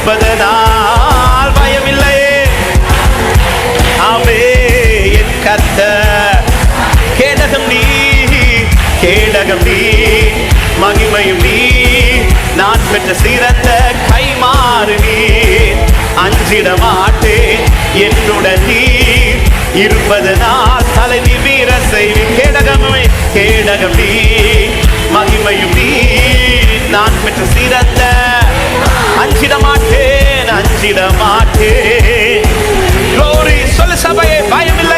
இருப்பதனால் பயமில்லையே. ஆமே என் கர்த்தர் கேடகம் நீ, கேடகம் நீ, மகிமையும் நீ, நான் பெற்ற சிறந்த கைமாறு நீ. அஞ்சிட மாட்டேன் என்னுடன் நீ இருப்பதனால் தலை நிமிர செய்வேன். கேடகமே கேடகம் நீ, மகிமையும் நீ, நான் பெற்ற சிறந்த. அஞ்சிட மாட்டேன், அஞ்சிட மாட்டேன். Glory சொல்லு சபையே, பயமில்லை.